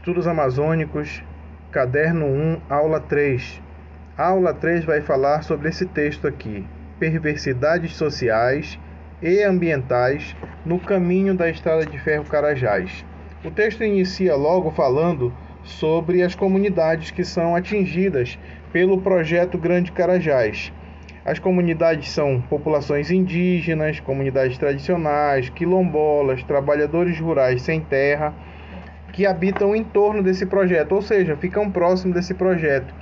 Estudos Amazônicos, Caderno 1, Aula 3. A aula 3 vai falar sobre esse texto aqui: perversidades sociais e ambientais no caminho da Estrada de Ferro Carajás. O texto inicia logo falando sobre as comunidades que são atingidas pelo projeto Grande Carajás. As comunidades são populações indígenas, comunidades tradicionais, quilombolas, trabalhadores rurais sem terra, que habitam em torno desse projeto, ou seja, ficam próximos desse projeto.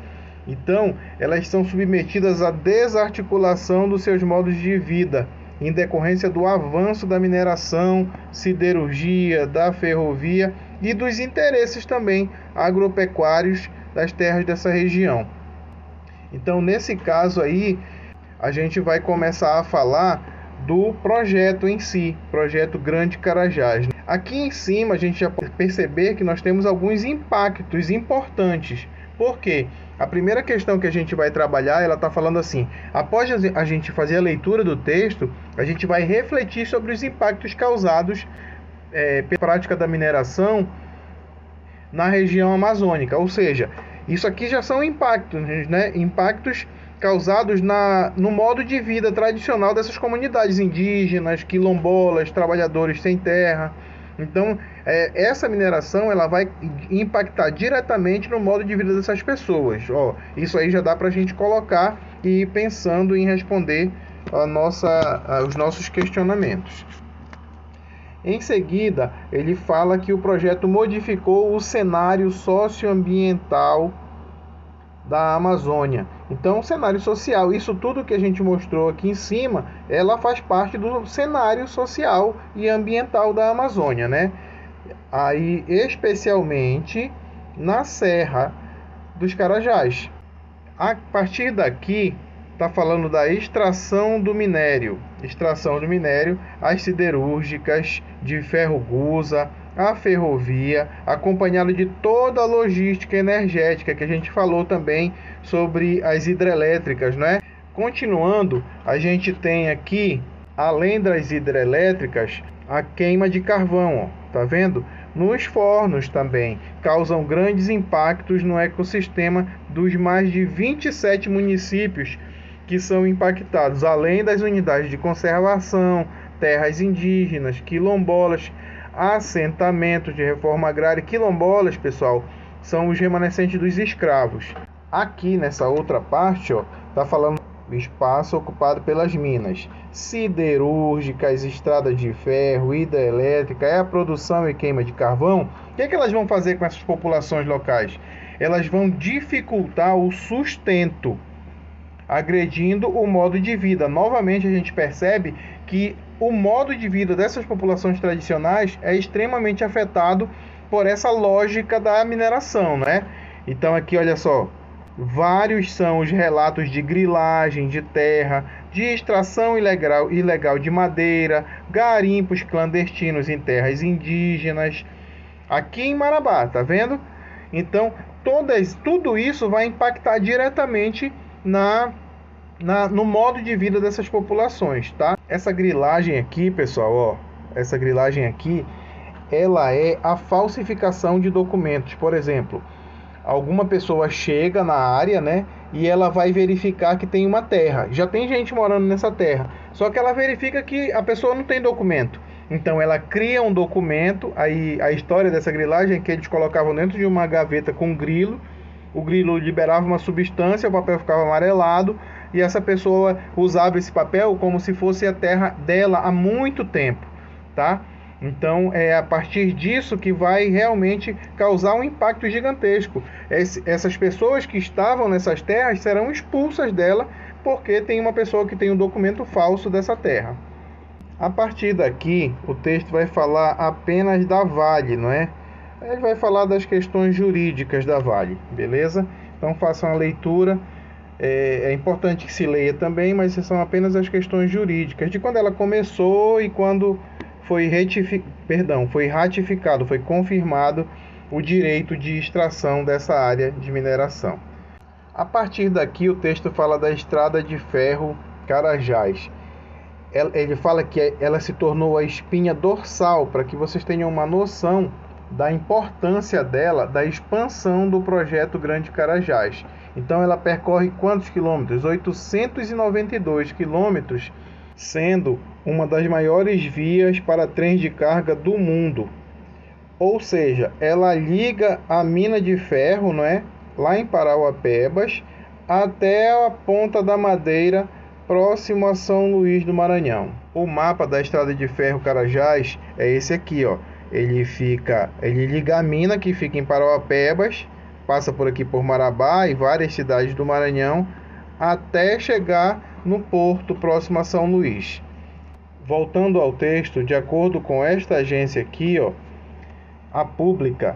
Então, elas são submetidas à desarticulação dos seus modos de vida, em decorrência do avanço da mineração, siderurgia, da ferrovia e dos interesses também agropecuários das terras dessa região. Então, nesse caso aí, a gente vai começar a falar do projeto em si, projeto Grande Carajás. Aqui em cima a gente já pode perceber que nós temos alguns impactos importantes. Por quê? A primeira questão que a gente vai trabalhar, ela está falando assim: após a gente fazer a leitura do texto, a gente vai refletir sobre os impactos causados pela prática da mineração na região amazônica. Ou seja, isso aqui já são impactos, né? Impactos causados no modo de vida tradicional dessas comunidades indígenas, quilombolas, trabalhadores sem terra. Então, essa mineração ela vai impactar diretamente no modo de vida dessas pessoas. Isso aí já dá para a gente colocar e ir pensando em responder os nossos questionamentos. Em seguida, ele fala que o projeto modificou o cenário socioambiental da Amazônia. Então, o cenário social, isso tudo que a gente mostrou aqui em cima, ela faz parte do cenário social e ambiental da Amazônia, né? Aí, especialmente na Serra dos Carajás. A partir daqui, está falando da extração do minério, as siderúrgicas, de ferro-gusa, a ferrovia, acompanhado de toda a logística energética, que a gente falou também sobre as hidrelétricas, né? Continuando, a gente tem aqui, além das hidrelétricas, a queima de carvão, tá vendo? Nos fornos também, causam grandes impactos no ecossistema dos mais de 27 municípios que são impactados, além das unidades de conservação, terras indígenas, quilombolas, assentamentos de reforma agrária. Quilombolas, pessoal, são os remanescentes dos escravos. Aqui nessa outra parte, está falando do espaço ocupado pelas minas siderúrgicas, estradas de ferro, hidrelétrica, a produção e queima de carvão. O que elas vão fazer com essas populações locais? Elas vão dificultar o sustento, agredindo o modo de vida. Novamente a gente percebe que o modo de vida dessas populações tradicionais é extremamente afetado por essa lógica da mineração, né? Então aqui, olha só, vários são os relatos de grilagem de terra, de extração ilegal de madeira, garimpos clandestinos em terras indígenas, aqui em Marabá, tá vendo? Então, tudo isso vai impactar diretamente no modo de vida dessas populações, tá? Essa grilagem aqui, pessoal, essa grilagem aqui, ela é a falsificação de documentos. Por exemplo, alguma pessoa chega na área, né, e ela vai verificar que tem uma terra. Já tem gente morando nessa terra, só que ela verifica que a pessoa não tem documento. Então ela cria um documento. Aí a história dessa grilagem é que eles colocavam dentro de uma gaveta com grilo. O grilo liberava uma substância, o papel ficava amarelado, e essa pessoa usava esse papel como se fosse a terra dela há muito tempo, tá? Então é a partir disso que vai realmente causar um impacto gigantesco. Essas pessoas que estavam nessas terras serão expulsas dela, porque tem uma pessoa que tem um documento falso dessa terra. A partir daqui, o texto vai falar apenas da Vale, não é? Ele vai falar das questões jurídicas da Vale, beleza? Então façam a leitura. É importante que se leia também, mas são apenas as questões jurídicas de quando ela começou e quando foi ratificado, foi confirmado o direito de extração dessa área de mineração. A partir daqui, o texto fala da Estrada de Ferro Carajás. Ele fala que ela se tornou a espinha dorsal, para que vocês tenham uma noção da importância dela, da expansão do projeto Grande Carajás. Então ela percorre quantos quilômetros? 892 quilômetros, sendo uma das maiores vias para trens de carga do mundo. Ou seja, ela liga a mina de ferro, não é? Lá em Parauapebas, até a Ponta da Madeira, próximo a São Luís do Maranhão. O mapa da Estrada de Ferro Carajás é esse aqui, ó. Ele liga a mina que fica em Parauapebas, passa por aqui por Marabá e várias cidades do Maranhão, até chegar no porto próximo a São Luís. Voltando ao texto, de acordo com esta agência aqui, ó, a Pública,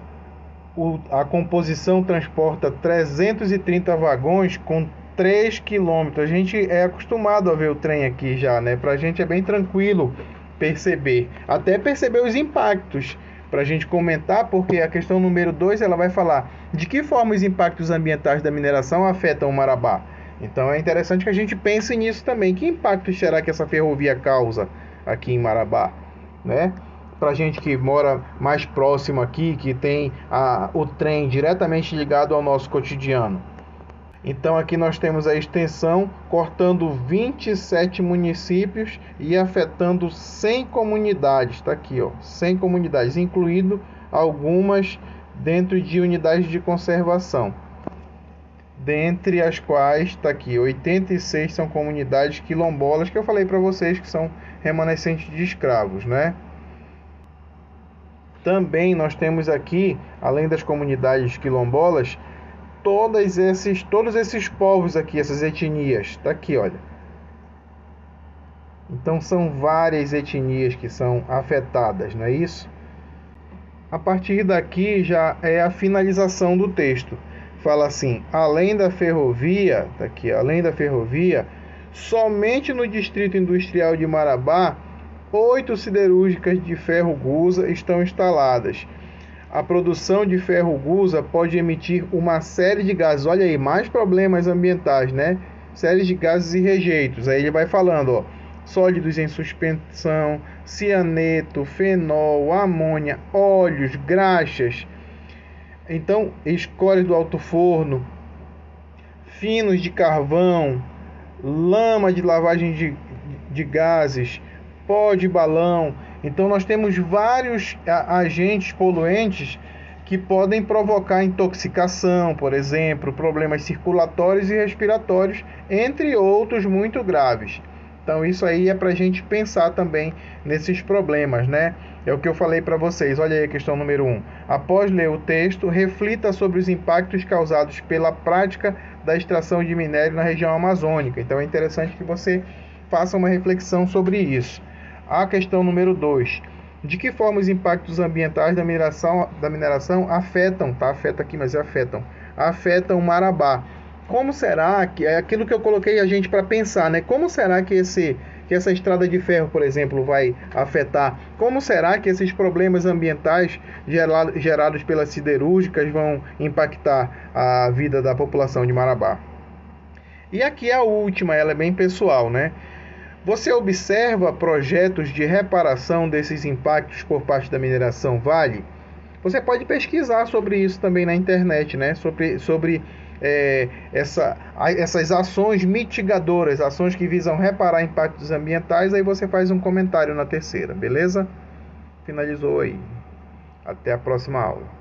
a composição transporta 330 vagões com 3 quilômetros. A gente é acostumado a ver o trem aqui já, né? Pra gente é bem tranquilo perceber, até perceber os impactos, para a gente comentar, porque a questão número 2 ela vai falar de que forma os impactos ambientais da mineração afetam o Marabá. Então é interessante que a gente pense nisso também. Que impacto será que essa ferrovia causa aqui em Marabá, né? Para a gente que mora mais próximo aqui, que tem o trem diretamente ligado ao nosso cotidiano. Então aqui nós temos a extensão cortando 27 municípios e afetando 100 comunidades. Está aqui, ó, 100 comunidades, incluindo algumas dentro de unidades de conservação. Dentre as quais, está aqui, 86 são comunidades quilombolas, que eu falei para vocês que são remanescentes de escravos, né? Também nós temos aqui, além das comunidades quilombolas, todos esses povos aqui, essas etnias, está aqui, olha. Então são várias etnias que são afetadas, não é isso? A partir daqui já é a finalização do texto. Fala assim: além da ferrovia, tá aqui, além da ferrovia, somente no Distrito Industrial de Marabá, 8 siderúrgicas de ferro gusa estão instaladas. A produção de ferro gusa pode emitir uma série de gases. Olha aí, mais problemas ambientais, né? Séries de gases e rejeitos. Aí ele vai falando, ó, sólidos em suspensão, cianeto, fenol, amônia, óleos, graxas. Então, escórias do alto forno, finos de carvão, lama de lavagem de gases, pó de balão. Então nós temos vários agentes poluentes que podem provocar intoxicação, por exemplo, problemas circulatórios e respiratórios, entre outros muito graves. Então isso aí é para a gente pensar também nesses problemas, né? É o que eu falei para vocês. Olha aí a questão número 1. Após ler o texto, reflita sobre os impactos causados pela prática da extração de minério na região amazônica. Então é interessante que você faça uma reflexão sobre isso. A questão número 2. De que forma os impactos ambientais da mineração afetam, tá? Afeta aqui, mas afetam o Marabá. Como será que, é aquilo que eu coloquei a gente para pensar, né? Como será que essa estrada de ferro, por exemplo, vai afetar? Como será que esses problemas ambientais gerados pelas siderúrgicas vão impactar a vida da população de Marabá? E aqui a última, ela é bem pessoal, né? Você observa projetos de reparação desses impactos por parte da mineração Vale? Você pode pesquisar sobre isso também na internet, né? Sobre essas ações mitigadoras, ações que visam reparar impactos ambientais. Aí você faz um comentário na terceira, beleza? Finalizou aí. Até a próxima aula.